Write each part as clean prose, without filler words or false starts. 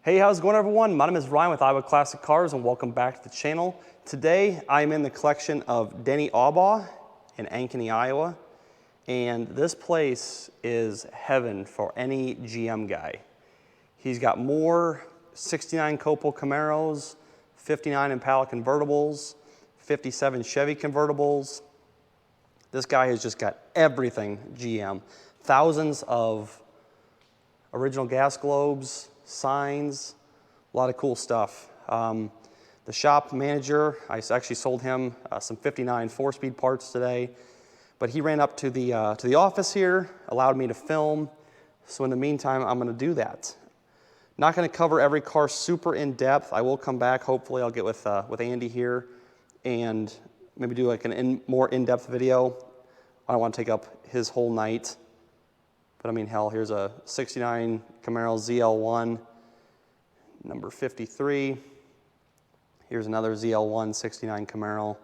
Hey, how's it going, everyone? My name is Ryan with Iowa Classic Cars, and welcome back to the channel. Today, I'm in the collection of Denny Albaugh in Ankeny, Iowa, and this place is heaven for any GM guy. He's got more 69 COPO Camaros, 59 Impala convertibles, 57 Chevy convertibles. This guy has just got everything GM. Thousands of original gas globes, signs, a lot of cool stuff. The shop manager, I actually sold him some 59 4-speed parts today, but he ran up to the office here, allowed me to film. So in the meantime, I'm gonna do that. Not gonna cover every car super in depth. I will come back, hopefully I'll get with Andy here and maybe do like more in-depth video. I don't wanna take up his whole night. But I mean, hell, here's a 69 Camaro ZL1, number 53. Here's another ZL1 69 Camaro.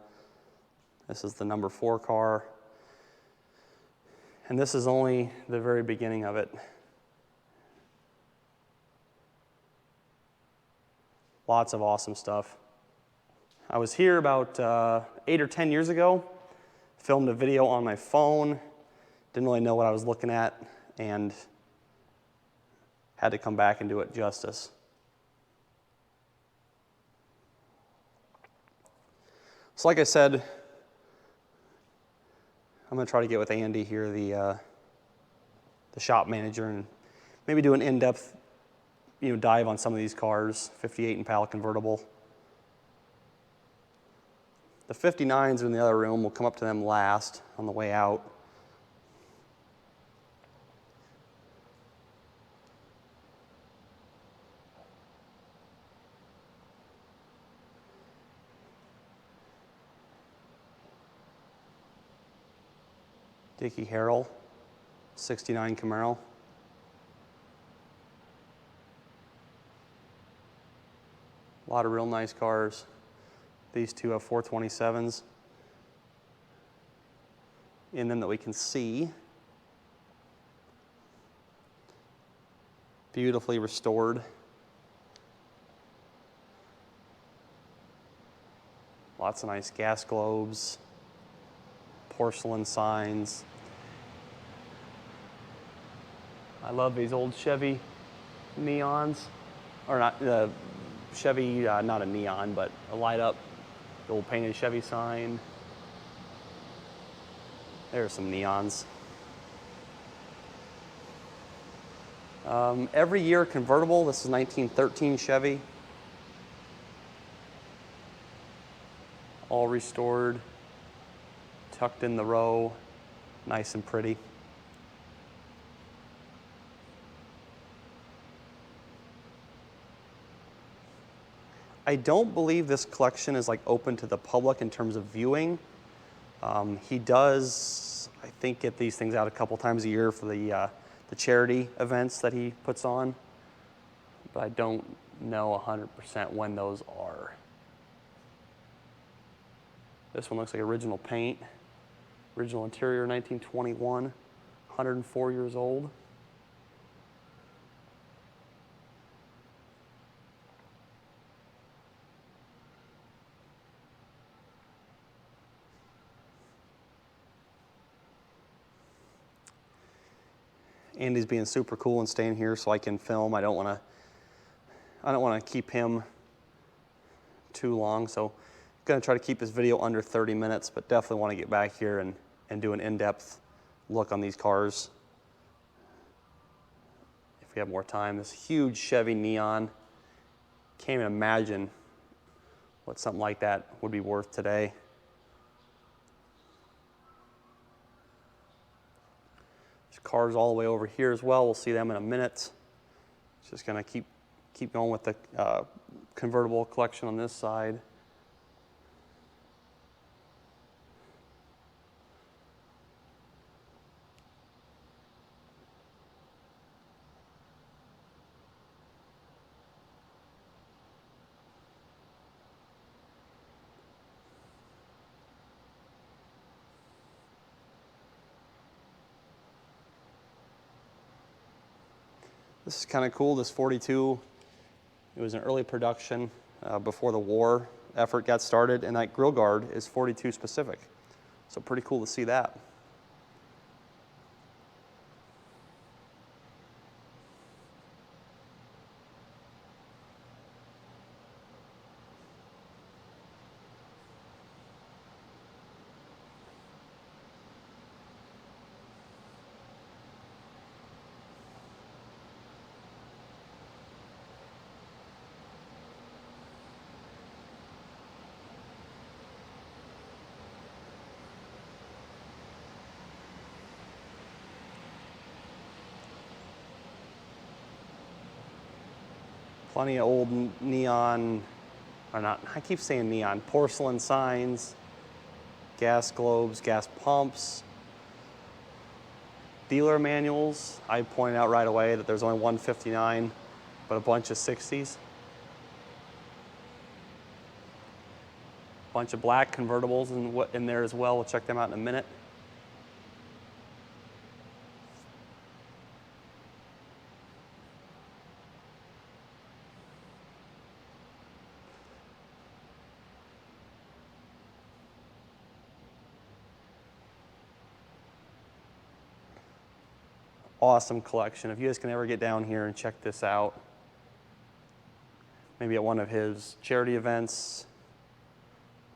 This is the number 4 car. And this is only the very beginning of it. Lots of awesome stuff. I was here about 8 or 10 years ago, filmed a video on my phone, didn't really know what I was looking at, and had to come back and do it justice. So like I said, I'm gonna try to get with Andy here, the shop manager, and maybe do an in-depth dive on some of these cars. 58 Impala convertible. The 59s are in the other room. We'll come up to them last on the way out. Dickie Harrell, 69 Camaro. A lot of real nice cars. These two have 427s in them that we can see. Beautifully restored. Lots of nice gas globes. Porcelain signs. I love these old Chevy neons, or not the Chevy, not a neon, but a light up, the old painted Chevy sign. There's some neons. Every year convertible. This is 1913 Chevy. All restored. Tucked in the row, nice and pretty. I don't believe this collection is like open to the public in terms of viewing. He does, I think, get these things out a couple times a year for the charity events that he puts on, but I don't know 100% when those are. This one looks like original paint. Original interior, 1921, 104 years old. Andy's being super cool and staying here so I can film. I don't want to keep him too long, so I'm gonna try to keep this video under 30 minutes, but definitely want to get back here and do an in-depth look on these cars if we have more time. This huge Chevy neon. Can't even imagine what something like that would be worth today. There's cars all the way over here as well. We'll see them in a minute. Just gonna keep going with the convertible collection on this side. This is kind of cool, this 42 It was an early production before the war effort got started, and that grill guard is 42 specific. So pretty cool to see that. Plenty of old neon, or not, I keep saying neon, porcelain signs, gas globes, gas pumps, dealer manuals. I pointed out right away that there's only 159, but a bunch of 60s. Bunch of black convertibles in there as well. We'll check them out in a minute. Awesome collection. If you guys can ever get down here and check this out, maybe at one of his charity events,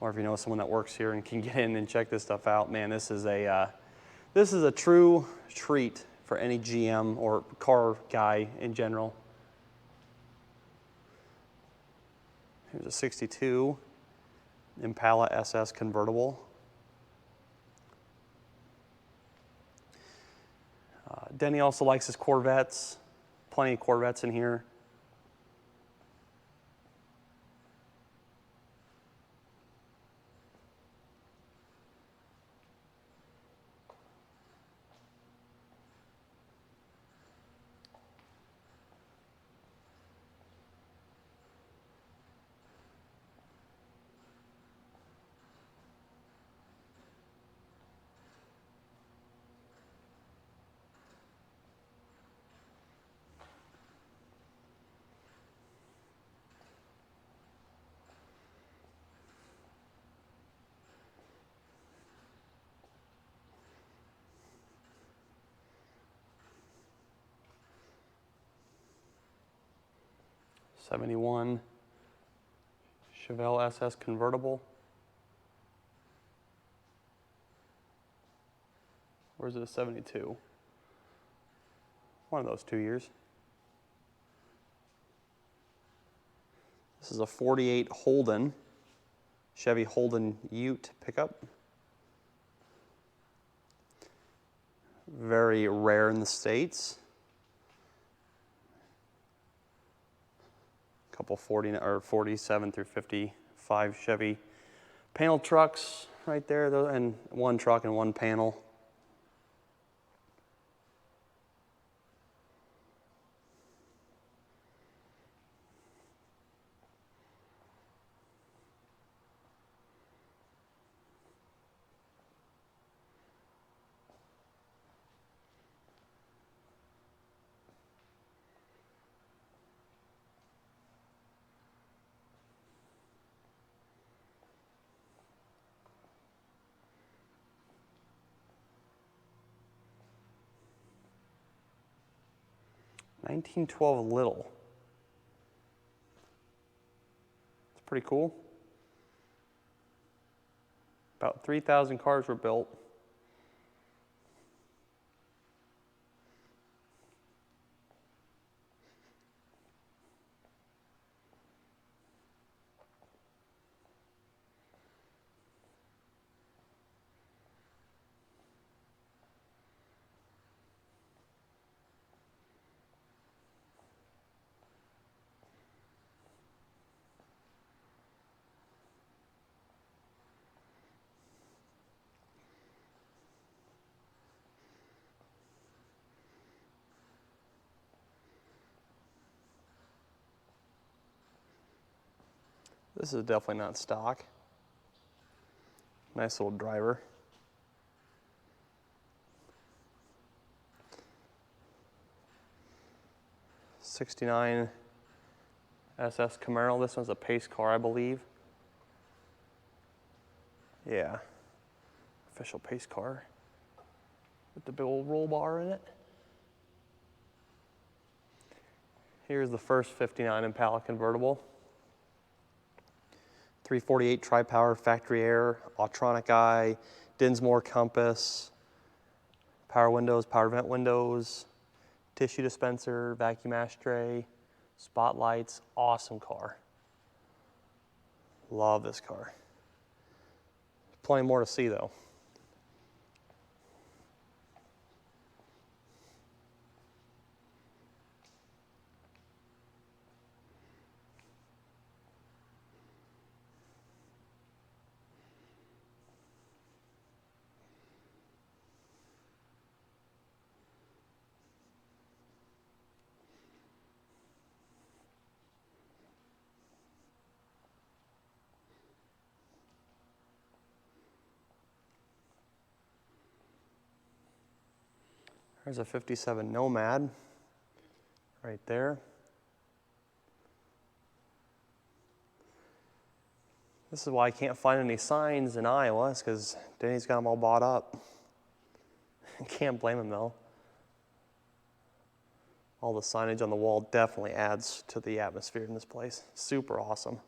or if you know someone that works here and can get in and check this stuff out, man, this is a true treat for any GM or car guy in general. Here's a 62 Impala SS convertible. Denny also likes his Corvettes. Plenty of Corvettes in here. '71 Chevelle SS convertible. Or is it a 72? One of those 2 years. This is a 48 Holden, Chevy Holden Ute pickup. Very rare in the States. Couple 47 through 55 Chevy panel trucks right there, and one truck and one panel. $1912 little. It's pretty cool. About 3,000 cars were built. This is definitely not stock. Nice little driver. '69 SS Camaro. This one's a pace car, I believe. Yeah, official pace car with the big old roll bar in it. Here's the first 59 Impala convertible. 348 tri-power, factory air, Autronic eye, Dinsmore compass, power windows, power vent windows, tissue dispenser, vacuum ashtray, spotlights. Awesome car. Love this car. Plenty more to see though. There's a 57 Nomad right there. This is why I can't find any signs in Iowa, it's because Denny's got them all bought up. Can't blame him though. All the signage on the wall definitely adds to the atmosphere in this place. Super awesome.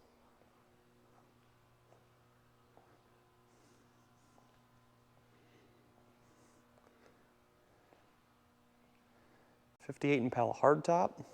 '58 Impala hardtop.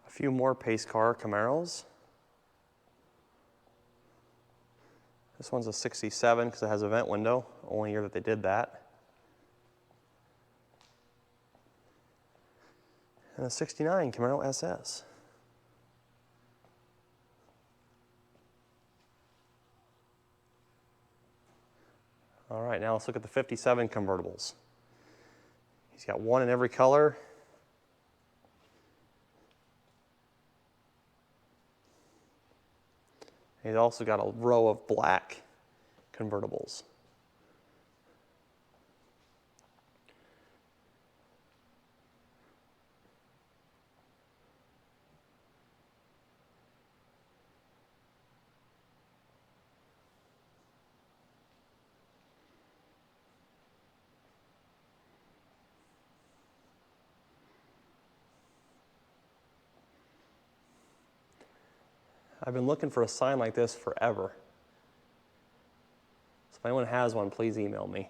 A few more pace car Camaros. This one's a 67 because it has a vent window, only year that they did that. And a 69 Camaro SS. All right, now let's look at the 57 convertibles. He's got one in every color. He's also got a row of black convertibles. I've been looking for a sign like this forever. So if anyone has one, please email me.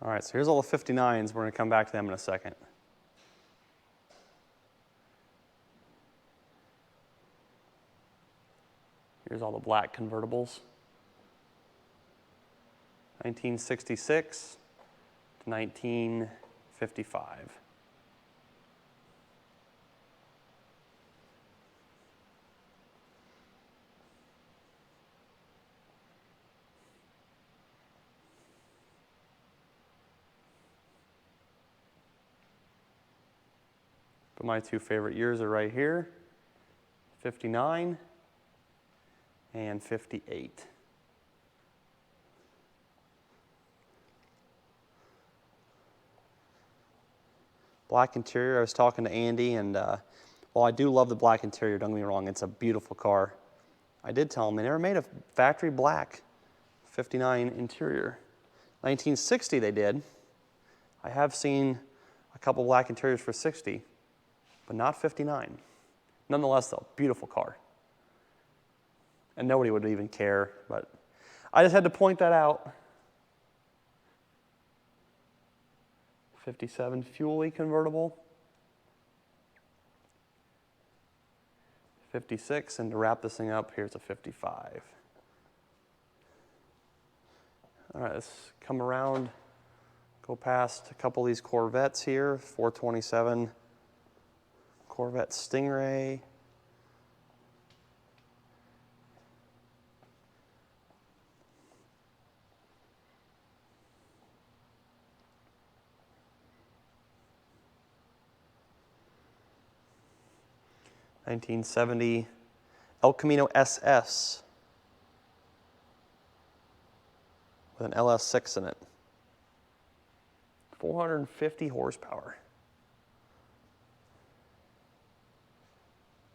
All right, so here's all the 59s. We're going to come back to them in a second. Here's all the black convertibles. 1966 to 1955. But my two favorite years are right here, 59 and 58. Black interior, I was talking to Andy, and while I do love the black interior, don't get me wrong, it's a beautiful car. I did tell him they never made a factory black 59 interior. 1960 they did. I have seen a couple black interiors for 60, but not 59. Nonetheless though, beautiful car. And nobody would even care, but I just had to point that out. 57 Fuel convertible. 56, and to wrap this thing up, here's a 55. All right, let's come around, go past a couple of these Corvettes here. 427 Corvette Stingray. (1970) El Camino SS with an LS6 in it. 450 horsepower.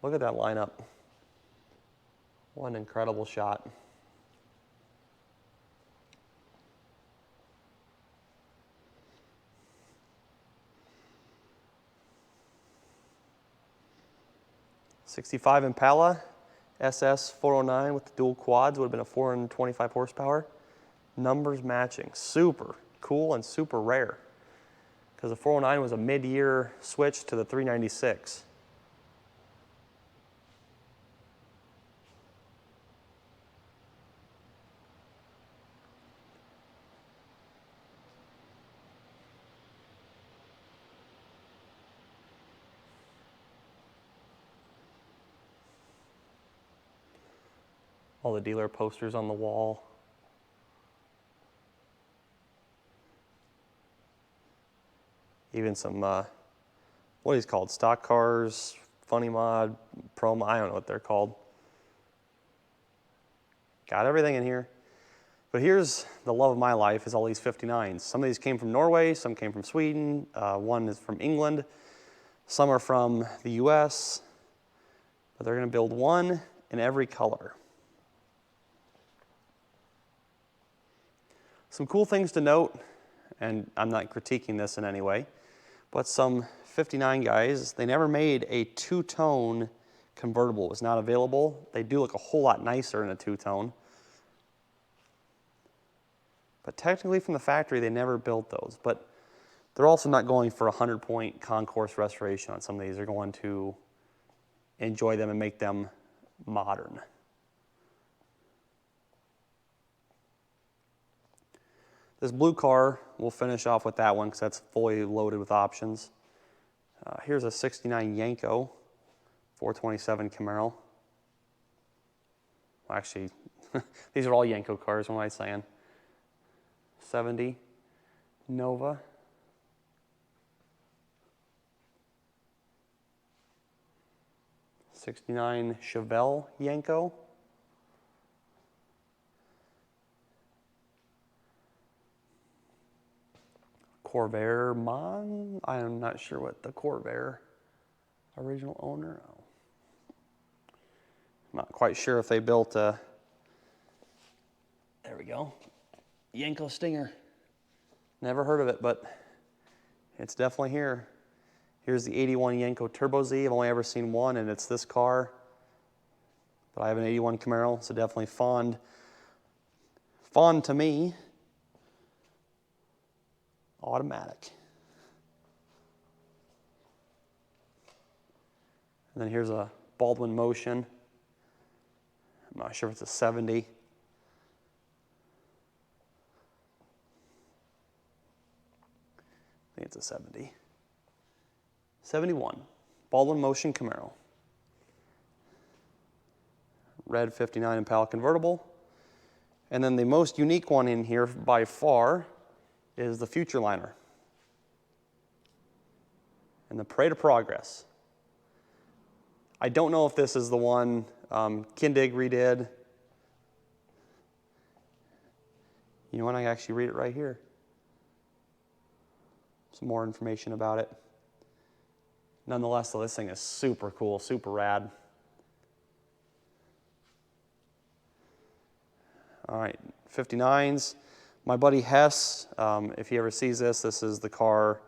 Look at that lineup. What an incredible shot. '65 Impala SS 409 with the dual quads, would have been a 425 horsepower. Numbers matching. Super cool and super rare, because the 409 was a mid-year switch to the 396. All the dealer posters on the wall. Even some, what is called, stock cars, funny mod, promo, I don't know what they're called. Got everything in here. But here's the love of my life, is all these 59s. Some of these came from Norway, some came from Sweden, one is from England, some are from the US, but they're gonna build one in every color. Some cool things to note, and I'm not critiquing this in any way, but some 59 guys, they never made a two-tone convertible. It was not available. They do look a whole lot nicer in a two-tone. But technically from the factory, they never built those. But they're also not going for a 100-point concourse restoration on some of these. They're going to enjoy them and make them modern. This blue car, we'll finish off with that one because that's fully loaded with options. Here's a '69 Yenko 427 Camaro. Well, actually, these are all Yenko cars, what am I saying? 70 Nova. '69 Chevelle Yenko. Corvair Mon, I'm not sure what the Corvair original owner. Oh. Not quite sure if they built a, there we go, Yenko Stinger. Never heard of it, but it's definitely here. Here's the '81 Yenko Turbo Z. I've only ever seen one, and it's this car. But I have an '81 Camaro, so definitely fond to me. Automatic. And then here's a Baldwin Motion. I'm not sure if it's a 70. I think it's a 70. 71. Baldwin Motion Camaro. Red '59 Impala convertible. And then the most unique one in here by far is the Futureliner and the Parade of Progress. I don't know if this is the one Kindig redid. You know what, I actually read it right here. Some more information about it. Nonetheless, though, this thing is super cool, super rad. All right, 59s. My buddy Hess, if he ever sees this, this is the car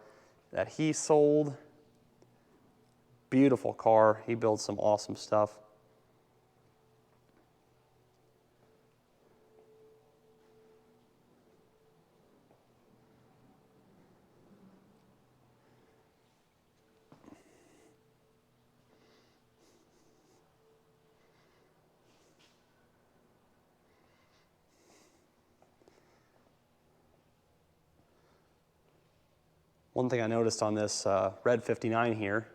that he sold. Beautiful car. He builds some awesome stuff. One thing I noticed on this red 59 here,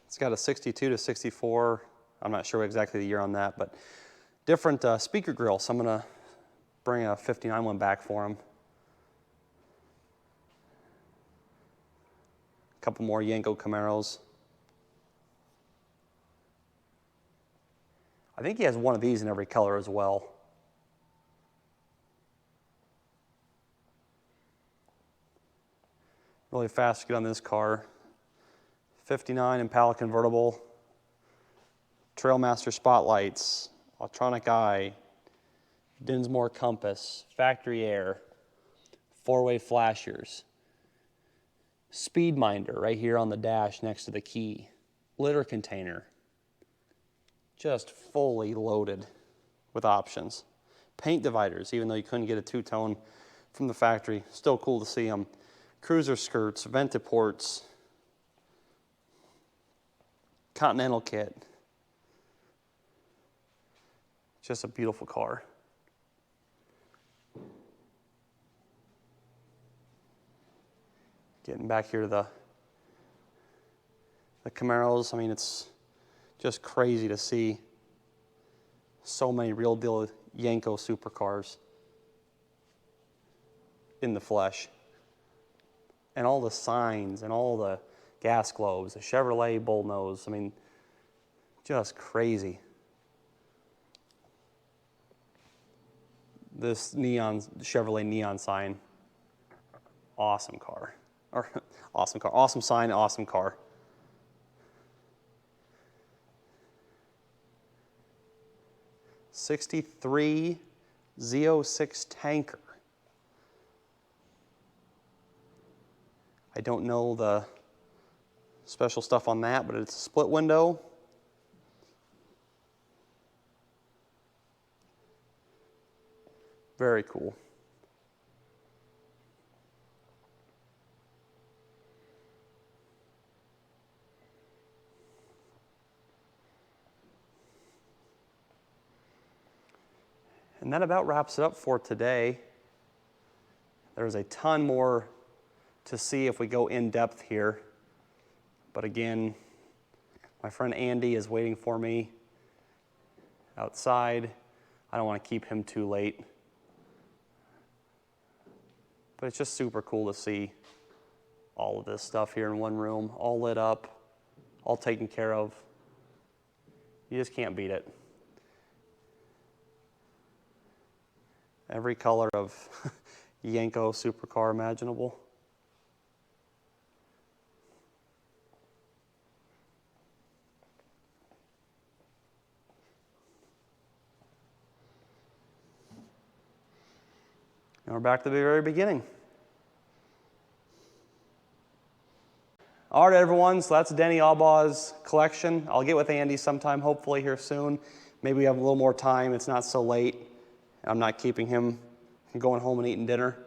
it's got a 62 to 64, I'm not sure exactly the year on that, but different speaker grill, so I'm going to bring a 59 one back for him. A couple more Yenko Camaros. I think he has one of these in every color as well. Really fast to get on this car. 59 Impala convertible, Trailmaster spotlights, electronic eye, Dinsmore compass, factory air, four-way flashers, speed minder right here on the dash next to the key, litter container, just fully loaded with options. Paint dividers, even though you couldn't get a two-tone from the factory, still cool to see them. Cruiser skirts, vented ports, Continental kit. Just a beautiful car. Getting back here to the Camaros, I mean, it's just crazy to see so many real deal Yenko supercars in the flesh. And all the signs and all the gas globes, the Chevrolet bullnose, I mean, just crazy. This neon, Chevrolet neon sign, awesome car. Or awesome car, awesome sign, awesome car. '63 Z06 tanker. I don't know the special stuff on that, but it's a split window. Very cool. And that about wraps it up for today. There's a ton more to see if we go in depth here. But again, my friend Andy is waiting for me outside. I don't want to keep him too late. But it's just super cool to see all of this stuff here in one room, all lit up, all taken care of. You just can't beat it. Every color of Yenko supercar imaginable. And we're back to the very beginning. All right, everyone, so that's Denny Albaugh's collection. I'll get with Andy sometime, hopefully here soon. Maybe we have a little more time. It's not so late. I'm not keeping him from going home and eating dinner.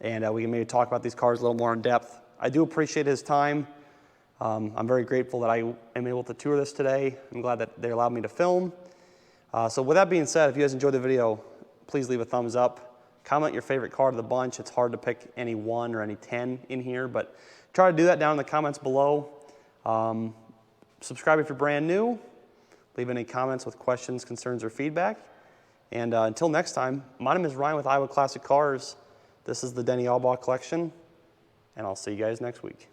And we can maybe talk about these cars a little more in depth. I do appreciate his time. I'm very grateful that I am able to tour this today. I'm glad that they allowed me to film. So with that being said, if you guys enjoyed the video, please leave a thumbs up. Comment your favorite car to the bunch. It's hard to pick any 1 or any 10 in here, but try to do that down in the comments below. Subscribe if you're brand new. Leave any comments with questions, concerns, or feedback. And until next time, my name is Ryan with Iowa Classic Cars. This is the Denny Albaugh collection, and I'll see you guys next week.